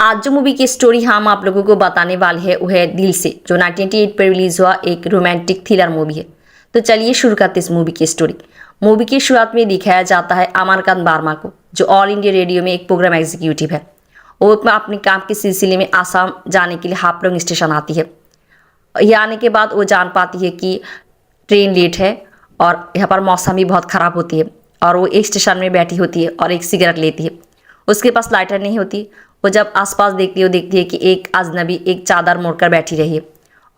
आज जो मूवी की स्टोरी हम आप लोगों को बताने वाले हैं वो है दिल से, जो 1988 पर रिलीज हुआ एक रोमांटिक थ्रिलर मूवी है। तो चलिए शुरू करते इस मूवी की स्टोरी। मूवी की शुरुआत में दिखाया जाता है अमरकांत वर्मा को, जो ऑल इंडिया रेडियो में एक प्रोग्राम एग्जीक्यूटिव है। वो अपने काम के सिलसिले में आसाम जाने के लिए हापलोंग स्टेशन आती है। यहाँ आने के बाद वो जान पाती है कि ट्रेन लेट है और यहाँ पर मौसम भी बहुत ख़राब होती है। और वो एक स्टेशन में बैठी होती है और एक सिगरेट लेती है। उसके पास लाइटर नहीं होती। वो जब आसपास देखती है, वो देखती है कि एक अजनबी एक चादर मोड़कर बैठी रही है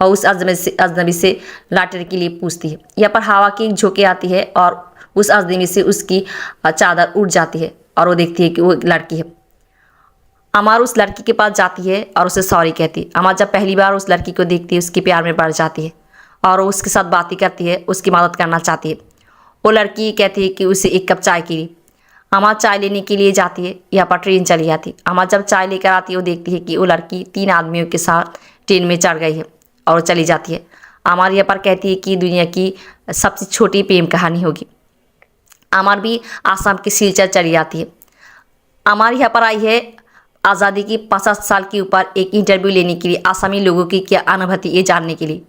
और उस अजनबी से लाइटर के लिए पूछती है। यहाँ पर हवा की एक झोंके आती है और उस अजनबी से उसकी चादर उड़ जाती है और वो देखती है कि वो एक लड़की है। अमर उस लड़की के पास जाती है और उसे सॉरी कहती है। अमर जब पहली बार उस लड़की को देखती है, उसके प्यार में पड़ जाती है और वो उसके साथ बातें करती है, उसकी मदद करना चाहती है। वो लड़की कहती है कि उसे एक कप चाय की। अमर चाय लेने के लिए जाती है। यहाँ पर ट्रेन चली जाती है। अमर जब चाय लेकर आती है, वो देखती है कि वो लड़की 3 आदमियों के साथ ट्रेन में चढ़ गई है और वो चली जाती है। अमर यहाँ पर कहती है कि दुनिया की सबसे छोटी प्रेम कहानी होगी। अमर भी आसाम की सिलचर चली जाती है। अमर यहाँ पर आई है आज़ादी की 50 साल के ऊपर एक इंटरव्यू लेने के लिए, आसामी लोगों की क्या अनुभूति ये जानने के लिए।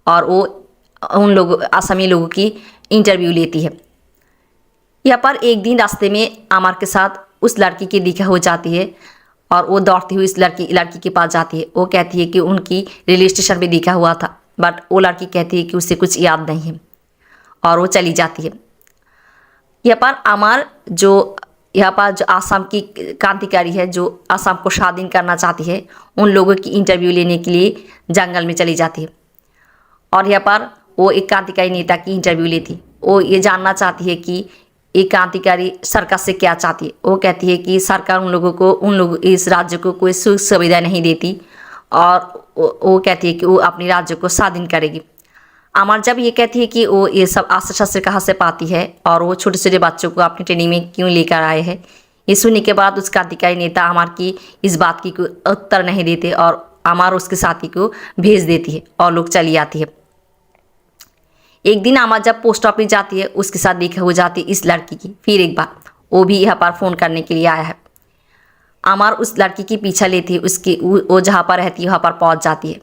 और वो उन लोगों आसामी लोगों की इंटरव्यू लेती है। यहाँ पर एक दिन रास्ते में अमर के साथ उस लड़की की दिखा हो जाती है और वो दौड़ती हुई इस लड़की के पास जाती है। वो कहती है कि उनकी रेलवे स्टेशन पे दिखा हुआ था, बट वो लड़की कहती है कि उसे कुछ याद नहीं है और वो चली जाती है। यहाँ पर अमर यहाँ पर जो आसाम की क्रांतिकारी है, जो आसाम को स्वाधीन करना चाहती है, उन लोगों की इंटरव्यू लेने के लिए जंगल में चली जाती है। और यहाँ पर वो एक क्रांतिकारी नेता की इंटरव्यू लेती। वो ये जानना चाहती है कि एक क्रांतिकारी सरकार से क्या चाहती है। वो कहती है कि सरकार उन लोगों इस राज्य को कोई सुख सुविधा नहीं देती और वो कहती है कि वो अपने राज्य को स्वाधीन करेगी। अमर जब ये कहती है कि वो ये सब अस्त्र शस्त्र कहाँ से पाती है और वो छोटे छोटे बच्चों को अपनी ट्रेनिंग में क्यों लेकर आए हैं, ये सुनने के बाद उस क्रांतिकारी नेता अमर की इस बात की कोई उत्तर नहीं देते और अमर उसके साथी को भेज देती है और लोग चली आती है। एक दिन अमर जब पोस्ट ऑफिस जाती है, उसके साथ देखा हो जाती है इस लड़की की फिर एक बार। वो भी यहाँ पर फ़ोन करने के लिए आया है। अमर उस लड़की की पीछा लेती है, वो जहाँ पर रहती है वहाँ पर पहुँच जाती है।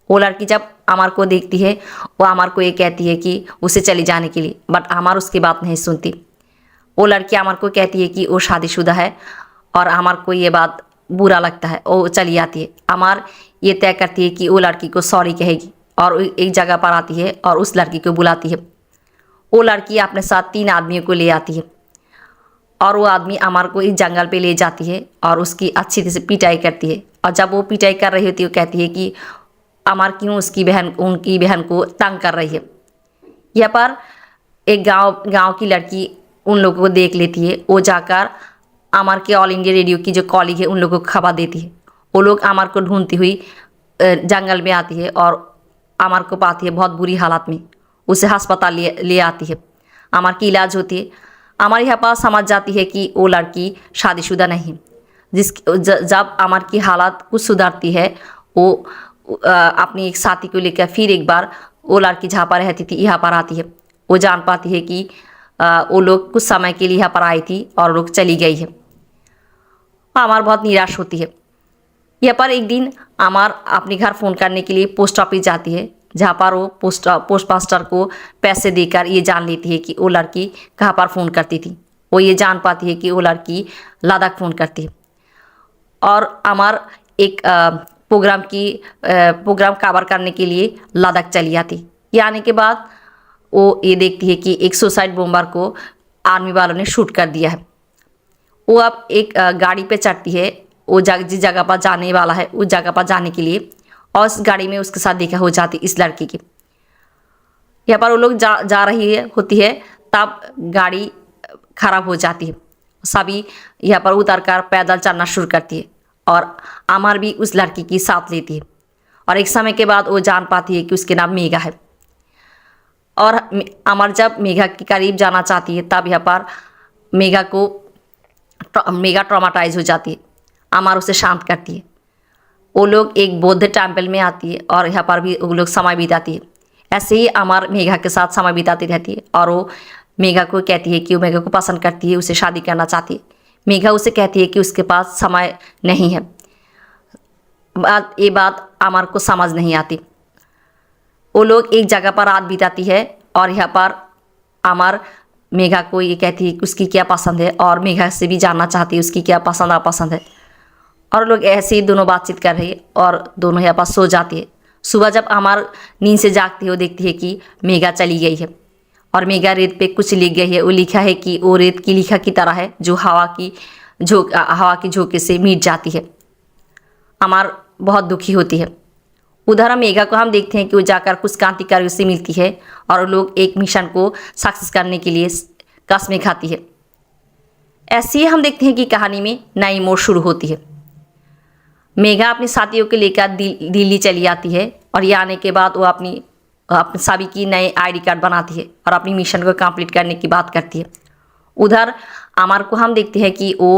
वो लड़की जब अमर को देखती है, वो अमर को ये कहती है कि उसे चले जाने के लिए, बट अमर उसकी बात नहीं सुनती। वो लड़की अमर को कहती है कि वो शादीशुदा है और अमर को ये बात बुरा लगता है। वो चली जाती है। अमर ये तय करती है कि वो लड़की को सॉरी कहेगी और एक जगह पर आती है और उस लड़की को बुलाती है। वो लड़की अपने साथ 3 आदमियों को ले आती है और वो आदमी अमर को इस जंगल पे ले जाती है और उसकी अच्छी तरह से पिटाई करती है। और जब वो पिटाई कर रही होती है, वो कहती है कि अमर क्यों उनकी बहन को तंग कर रही है। यहाँ पर एक गांव की लड़की उन लोगों को देख लेती है। वो जाकर अमर के ऑल इंडिया रेडियो की जो कॉलीग है उन लोगों को खबर देती है। वो लोग अमर को ढूंढती हुई जंगल में आती है और अमर को पाती है बहुत बुरी हालत में। उसे अस्पताल ले आती है। अमर की इलाज होती है। अमर यहाँ पर समझ जाती है कि वो लड़की शादीशुदा नहीं। जब अमर की हालत कुछ सुधरती है, वो अपनी एक साथी को लेकर फिर एक बार वो लड़की जहाँ पर रहती थी यहाँ पर आती है। वो जान पाती है कि वो लोग कुछ समय के लिए यहाँ पर आई थी और लोग चली गई है। अमर बहुत निराश होती है। यहाँ पर एक दिन अमर अपने घर फ़ोन करने के लिए पोस्ट ऑफिस जाती है, जहाँ पर वो पोस्ट मास्टर को पैसे देकर ये जान लेती है कि वो लड़की कहाँ पर फ़ोन करती थी। वो ये जान पाती है कि वो लड़की लद्दाख फ़ोन करती है। और अमर एक प्रोग्राम कवर करने के लिए लद्दाख चली जाती। ये आने के बाद वो ये देखती है कि एक सुसाइड बॉम्बर को आर्मी वालों ने शूट कर दिया है। वो अब एक गाड़ी पे चढ़ती है, वो जिस जगह पर जाने वाला है उस जगह पर जाने के लिए, और उस गाड़ी में उसके साथ देखा हो जाती इस लड़की की। यहाँ पर वो लोग जा रही होती है, तब गाड़ी खराब हो जाती है। सभी यहाँ पर उतर कर पैदल चलना शुरू करती है और अमर भी उस लड़की की साथ लेती है। और एक समय के बाद वो जान पाती है कि उसके नाम मेघा है। और अमर जब मेघा के करीब जाना चाहती है, तब यहाँ पर मेघा ट्रॉमाटाइज हो जाती है। अमर उसे शांत करती है। वो लोग एक बौद्ध टेम्पल में आती है और यहाँ पर भी वो लोग समय बिताती है। ऐसे ही अमर मेघा के साथ समय बिताती रहती है और वो मेघा को कहती है कि वो मेघा को पसंद करती है, उसे शादी करना चाहती है। मेघा उसे कहती है कि उसके पास समय नहीं है। ये बात अमर को समझ नहीं आती। वो लोग एक जगह पर रात बिताती है और यहाँ पर अमर मेघा को ये कहती है कि उसकी क्या पसंद है और मेघा से भी जानना चाहती है उसकी क्या पसंद नापसंद है। और लोग ऐसे ही दोनों बातचीत कर रही है और दोनों यहाँ पर सो जाती है। सुबह जब अमर नींद से जागती है वो देखती है कि मेघा चली गई है और मेघा रेत पे कुछ लिख गई है। वो लिखा है कि वो रेत की लिखा की तरह है जो हवा की झोंके से मिट जाती है। अमर बहुत दुखी होती है। उधर हम मेघा को हम देखते हैं कि वो जाकर कुछ क्रांतिकारियों से मिलती है और वो लोग एक मिशन को सक्सेस करने के लिए कस्में खाती है। ऐसे ही हम देखते हैं कि कहानी में नई मोड़ शुरू होती है। मेघा अपने साथियों को लेकर दिल्ली चली आती है और ये आने के बाद वो अपनी सभी की नए आईडी कार्ड बनाती है और अपनी मिशन को कंप्लीट करने की बात करती है। उधर अमर को हम देखते हैं कि वो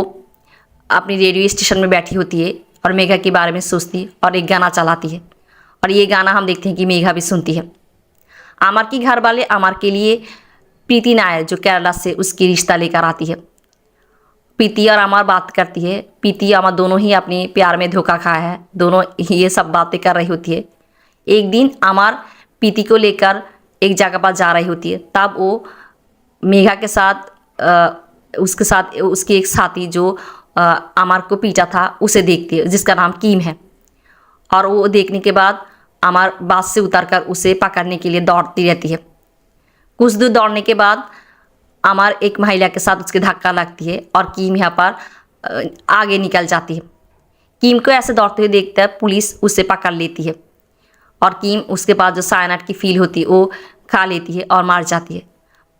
अपनी रेडियो स्टेशन में बैठी होती है और मेघा के बारे में सोचती है और एक गाना चलाती है और ये गाना हम देखते हैं कि मेघा भी सुनती है। अमर की घर वाले अमर के लिए प्रीति नायर जो केरला से उसकी रिश्ता लेकर आती है। प्रीति और अमर बात करती है। प्रीति अमर दोनों ही अपने प्यार में धोखा खाया है। दोनों ये सब बातें कर रही होती है। एक दिन अमर प्रीति को लेकर एक जगह पर जा रही होती है। तब वो मेघा के साथ उसके एक साथी जो अमर को पीटा था उसे देखती है जिसका नाम कीम है। और वो देखने के बाद अमर बस से उतरकर उसे पकड़ने के लिए दौड़ती रहती है। कुछ दूर दौड़ने के बाद अमर एक महिला के साथ उसके धक्का लगती है और कीम यहाँ पर आगे निकल जाती है। कीम को ऐसे दौड़ते हुए देखकर पुलिस उसे पकड़ लेती है और कीम उसके पास जो साइनाइड की फील होती है वो खा लेती है और मार जाती है।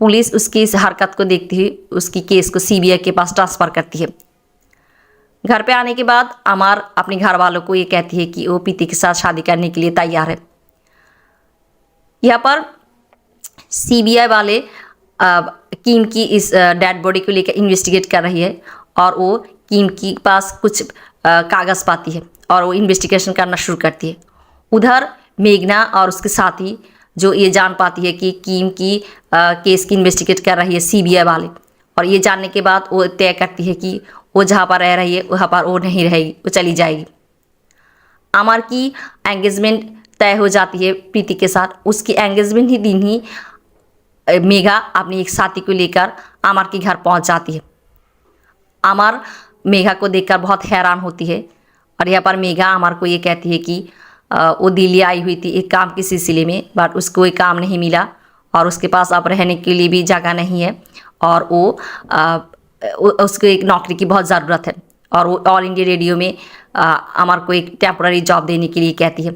पुलिस उसकी इस हरकत को देखते हुए उसकी केस को सीबीआई के पास ट्रांसफ़र करती है। घर पे आने के बाद अमर अपने घर वालों को ये कहती है कि वो प्रीति के साथ शादी करने के लिए तैयार है। यहाँ पर सीबीआई वाले कीम की इस डेड बॉडी को लेकर इन्वेस्टिगेट कर रही है और वो कीम के पास कुछ कागज़ पाती है और वो इन्वेस्टिगेशन करना शुरू करती है। उधर मेघना और उसके साथी जो ये जान पाती है कि कीम की केस की इन्वेस्टिगेट कर रही है सीबीआई वाले, और ये जानने के बाद वो तय करती है कि वो जहाँ पर रह रही है वहाँ पर वो नहीं रहेगी, वो चली जाएगी। अमर की एंगेजमेंट तय हो जाती है प्रीति के साथ। उसकी एंगेजमेंट ही दिन ही मेघा अपनी एक साथी को लेकर अमर के घर पहुंच जाती है। अमर मेघा को देखकर बहुत हैरान होती है और यहाँ पर मेघा अमर को ये कहती है कि वो दिल्ली आई हुई थी एक काम के सिलसिले में, बट उसको कोई काम नहीं मिला और उसके पास अब रहने के लिए भी जगह नहीं है और उसको एक नौकरी की बहुत ज़रूरत है और वो ऑल इंडिया रेडियो में अमर को एक टेम्पररी जॉब देने के लिए कहती है।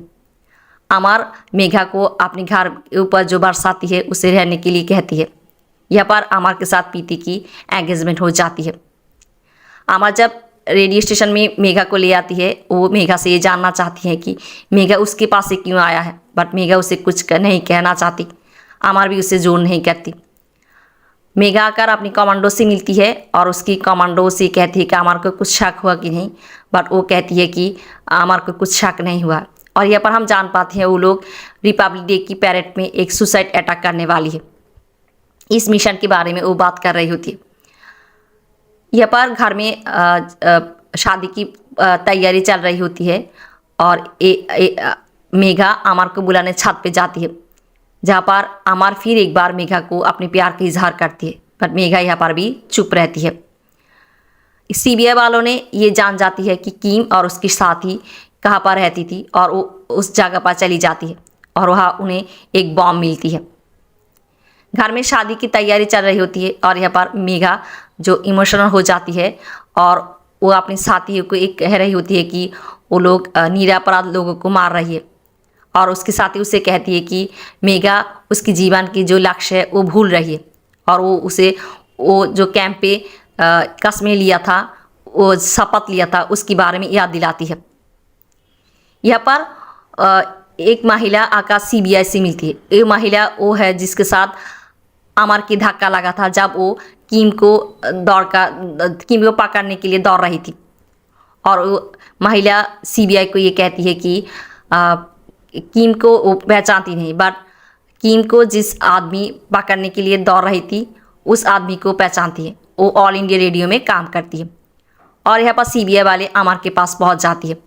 अमर मेघा को अपने घर के ऊपर जो बरसाती है उसे रहने के लिए कहती है। यहाँ पर अमर के साथ प्रीति की एंगेजमेंट हो जाती है। अमर जब रेडियो स्टेशन में मेघा को ले आती है, वो मेघा से ये जानना चाहती है कि मेघा उसके पास से क्यों आया है, बट मेघा उसे कुछ नहीं कहना चाहती। अमर भी उसे जोर नहीं करती। मेघा आकर अपनी कमांडो से मिलती है और उसकी कमांडो से कहती है कि अमर को कुछ शक हुआ कि नहीं, बट वो कहती है कि अमर को कुछ शक नहीं हुआ। और यहाँ पर हम जान पाते हैं वो लोग रिपब्लिक डे की पैरेड में एक सुसाइड अटैक करने वाली है। इस मिशन के बारे में वो बात कर रही होती है। यहाँ पर घर में शादी की तैयारी चल रही होती है और मेघा अमर को बुलाने छत पे जाती है, जहाँ पर अमर फिर एक बार मेघा को अपने प्यार का इजहार करती है, पर मेघा यहाँ पर भी चुप रहती है। सीबीआई वालों ने ये जान जाती है कि कीम और उसकी साथी कहाँ पर रहती थी और वो उस जगह पर चली जाती है और वहाँ उन्हें एक बॉम्ब मिलती है। घर में शादी की तैयारी चल रही होती है और यहाँ पर मेघा जो इमोशनल हो जाती है और वो अपनी साथियों को एक कह रही होती है कि वो लोग निरपराध लोगों को मार रही है और उसके साथी उसे कहती है कि मेघा उसकी जीवन की जो लक्ष्य है वो भूल रही है और वो जो कैंप पे कस्में लिया था, वो शपथ लिया था, उसके बारे में याद दिलाती है। यहाँ पर एक महिला आकर सीबीआई से मिलती है। ये महिला वो है जिसके साथ अमर की धक्का लगा था जब वो कीम को पकड़ने के लिए दौड़ रही थी। और वो महिला सीबीआई को ये कहती है कि कीम को वो पहचानती नहीं, बट कीम को जिस आदमी पकड़ने के लिए दौड़ रही थी उस आदमी को पहचानती है। वो ऑल इंडिया रेडियो में काम करती है। और यहाँ पर सीबीआई वाले अमर के पास पहुँच जाती है।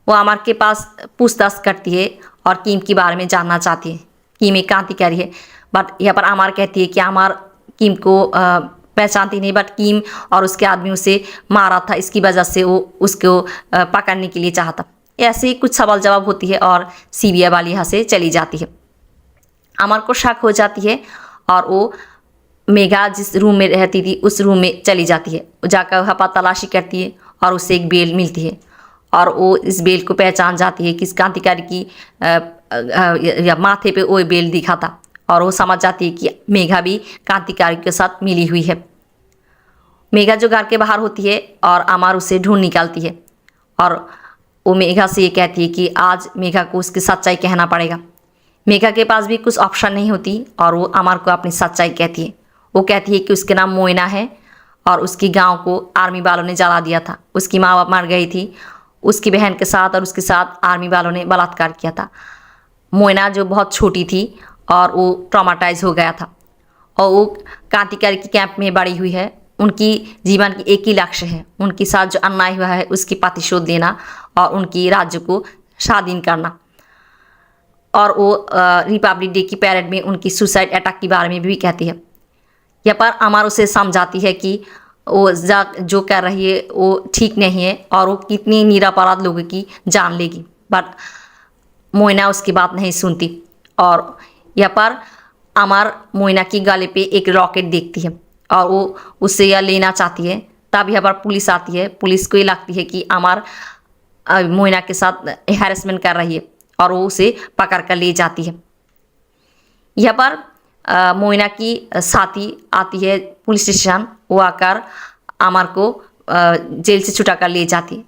वो अमर के पास पूछताछ करती है और किम के बारे में जानना चाहती है। किम एक क्रांतिकारी है, बट यहाँ पर अमर कहती है कि अमर किम को पहचानती नहीं, बट किम और उसके आदमी उसे मारा था, इसकी वजह से वो उसको पकड़ने के लिए चाहता। ऐसे ही कुछ सवाल जवाब होती है और सीबीआई वाली यहाँ से चली जाती है। अमर को शक हो जाती है और वो मेघा जिस रूम में रहती थी उस रूम में चली जाती है। जाकर वहाँ पर तलाशी करती है और उसे एक बेल मिलती है और वो इस बेल को पहचान जाती है कि इस क्रांतिकारी की या माथे पे वो बेल दिखा था और वो समझ जाती है कि मेघा भी क्रांतिकारी के साथ मिली हुई है। मेघा जो घर के बाहर होती है और अमर उसे ढूंढ निकालती है और वो मेघा से ये कहती है कि आज मेघा को उसकी सच्चाई कहना पड़ेगा। मेघा के पास भी कुछ ऑप्शन नहीं होती और वो अमर को अपनी सच्चाई कहती है। वो कहती है कि उसके नाम मोइना है और उसकी गांव को आर्मी वालों ने जला दिया था। उसकी माँ बाप मर गई थी, उसकी बहन के साथ और उसके साथ आर्मी वालों ने बलात्कार किया था। मोइना जो बहुत छोटी थी और वो ट्रॉमाटाइज हो गया था और वो क्रांतिकारी की कैंप में बड़ी हुई है। उनकी जीवन की एक ही लक्ष्य है, उनके साथ जो अन्याय हुआ है उसकी प्रतिशोध लेना और उनकी राज्य को स्वाधीन करना। और वो रिपब्लिक डे की पैरेड में उनकी सुसाइड अटैक के बारे में भी कहती है। यहाँ पर अमर उसे समझाती है कि वो जो कर रही है वो ठीक नहीं है और वो कितनी निरपराध लोगों की जान लेगी, बट मोइना उसकी बात नहीं सुनती। और यहाँ पर अमर मोइना की गले पे एक रॉकेट देखती है और वो उससे यह लेना चाहती है। तब यहाँ पर पुलिस आती है। पुलिस को ये लगती है कि अमर मोइना के साथ हैरेसमेंट कर रही है और वो उसे पकड़ कर ले जाती है। यहाँ पर मोइना की साथी आती है पुलिस स्टेशन। वो आकर अमर को जेल से छुटा कर ले जाती है।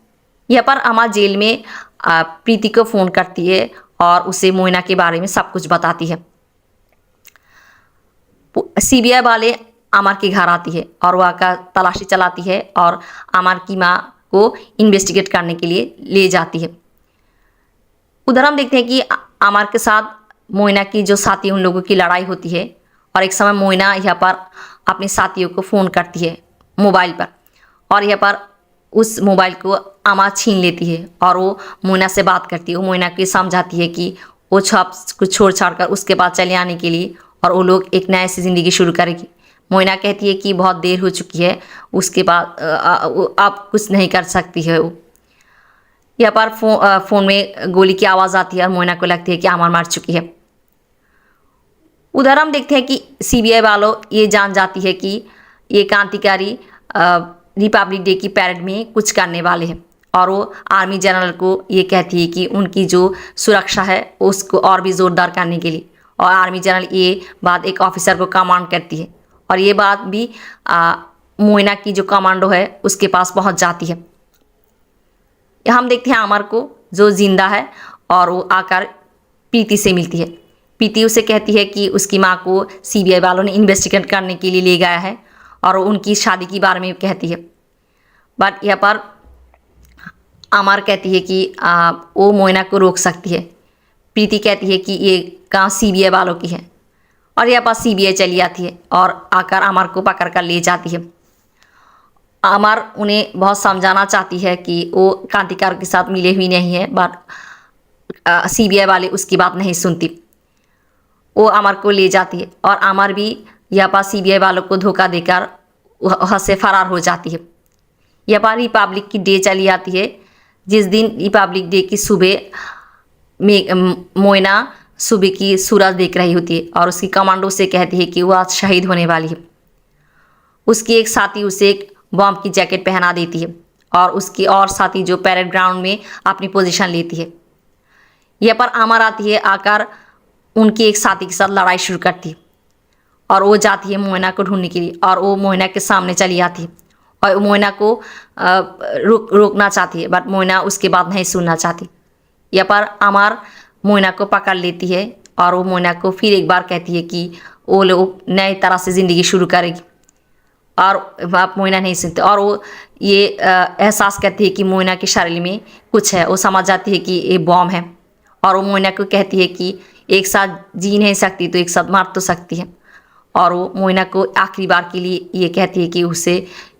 यहाँ पर अमर जेल में प्रीति को फ़ोन करती है और उसे मोइना के बारे में सब कुछ बताती है। सीबीआई वाले अमर के घर आती है और वो आकर तलाशी चलाती है और अमर की माँ को इन्वेस्टिगेट करने के लिए ले जाती है। उधर हम देखते हैं कि अमर के साथ मोइना की जो साथी उन लोगों की लड़ाई होती है और एक समय मोइना यहाँ पर अपने साथियों को फ़ोन करती है मोबाइल पर और यहाँ पर उस मोबाइल को अमर छीन लेती है और वो मोइना से बात करती है। वो मोइना को समझाती है कि वो सब कुछ छोड़ छाड़ कर उसके पास चले आने के लिए और वो लोग एक नए से ज़िंदगी शुरू करेगी। मोइना कहती है कि बहुत देर हो चुकी है, उसके बाद आप कुछ नहीं कर सकती है। वो यहाँ पर फ़ोन में गोली की आवाज़ आती है और मोइना को लगती है कि अमर मर चुकी है। उधर हम देखते हैं कि सीबीआई वालों ये जान जाती है कि ये क्रांतिकारी रिपब्लिक डे की पैरेड में कुछ करने वाले हैं और वो आर्मी जनरल को ये कहती है कि उनकी जो सुरक्षा है उसको और भी ज़ोरदार करने के लिए। और आर्मी जनरल ये बात एक ऑफिसर को कमांड करती है और ये बात भी मोइना की जो कमांडो है उसके पास पहुंच जाती है। हम देखते हैं अमर को जो जिंदा है और वो आकर प्रीति से मिलती है। प्रीति उसे कहती है कि उसकी माँ को सीबीआई वालों ने इन्वेस्टिगेट करने के लिए ले गया है और उनकी शादी के बारे में कहती है। बट यहाँ पर अमर कहती है कि वो मोइना को रोक सकती है। प्रीति कहती है कि ये काम सीबीआई वालों की है और यहाँ पर सीबीआई चली आती है और आकर अमर को पकड़ कर ले जाती है। अमर उन्हें बहुत समझाना चाहती है कि वो क्रांतिकारी के साथ मिले हुई नहीं है, बट सीबीआई वाले उसकी बात नहीं सुनती। वो अमर को ले जाती है और अमर भी यहाँ पर सीबीआई वालों को धोखा देकर वहाँ से फरार हो जाती है। यहाँ पर रिपब्लिक की डे चली आती है, जिस दिन रिपब्लिक डे की सुबह में मोइना सुबह की सूरज देख रही होती है और उसकी कमांडो से कहती है कि वो आज शहीद होने वाली है। उसकी एक साथी उसे एक बॉम्ब की जैकेट पहना देती है और उसकी और साथी जो पैरेड ग्राउंड में अपनी पोजीशन लेती है। यहाँ पर अमर आती है, आकर उनकी एक साथी के साथ लड़ाई शुरू करती है और वो जाती है मोइना को ढूंढने के लिए और वो मोइना के सामने चली आती है और मोइना को रोकना चाहती है, बट मोइना उसकी बात नहीं सुनना चाहती। यहाँ पर अमर मोइना को पकड़ लेती है और वो मोइना को फिर एक बार कहती है कि वो लोग नए तरह से ज़िंदगी शुरू करेगी और आप मोइना नहीं सुनते और वो ये एहसास करती है कि मोइना के शरीर में कुछ है। वो समझ जाती है कि ये बॉम्ब है और वो मोइना को कहती है कि एक साथ जी नहीं सकती तो एक साथ मार तो सकती है। और वो मोइना को आखिरी बार के लिए ये कहती है कि उसे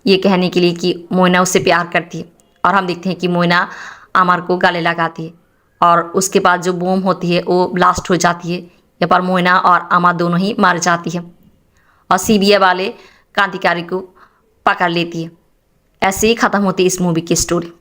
ये कहने के लिए कि मोइना उससे प्यार करती है। और हम देखते हैं कि मोइना अमर को गले लगाती है और उसके बाद जो बॉम्ब होती है वो ब्लास्ट हो जाती है। यहाँ पर मोइना और अमर दोनों ही मर जाती है और सीबीआई वाले क्रांतिकारी को पकड़ लेती है। ऐसे ही ख़त्म होती है इस मूवी की स्टोरी।